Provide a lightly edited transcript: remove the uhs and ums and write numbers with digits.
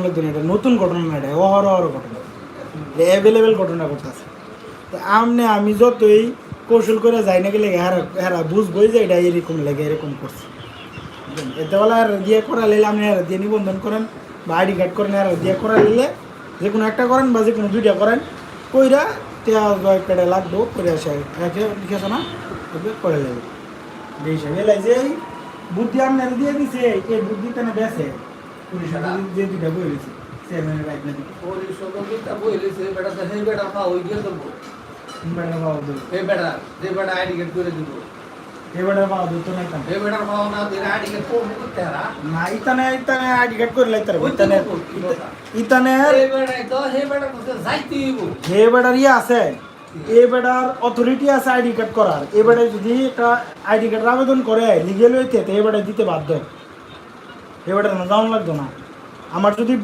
লাগতো না, এটা নতুন ঘটনা না, এটা অহরহ ঘটনা, অ্যাভেলেবেল ঘটনা ঘটতেছে। তো আমি যতই কৌশল করে যাই না গেলে হেরা বুঝবই যে এটা এরকম লেগে এরকম করছে। এতে বলে আর দিয়ে করা নিলে আপনি আর দিয়ে নিবন্ধন করেন বা আইডি কার্ড করেন, আর দিয়ে করা নিলে যে কোনো একটা করেন বা যে কোনো দুইটা করেন, কইরা পেটে লাগবো করে আসে লিখেছে না করে লাগবে এই হিসাবে এলাই যে এই বুদ্ধি আপনার দিয়ে দিছে, এই বুদ্ধি তেনে বেছে যে দুইটা বই রয়েছে চেয়ারম্যানের বাইক না দিকে বেড়া পাওয়া দেবো, এবারে পাওয়া দিত না না ইতানে ইতানে আইডি কার্ড করে লাইতার ইতানে ইতানে হে বেড়ার ইয়ে আছে, এ বেড়ার অথরিটি আছে আইডি কার্ড করার। এ বেড়ায় যদি একটা আইডি কার্ডের আবেদন করে লিগেল হইতে, তো এ বেড়ায় দিতে বাধ্য, এ বেড়ার না যাওয়ান লাগতো না। আমার যদি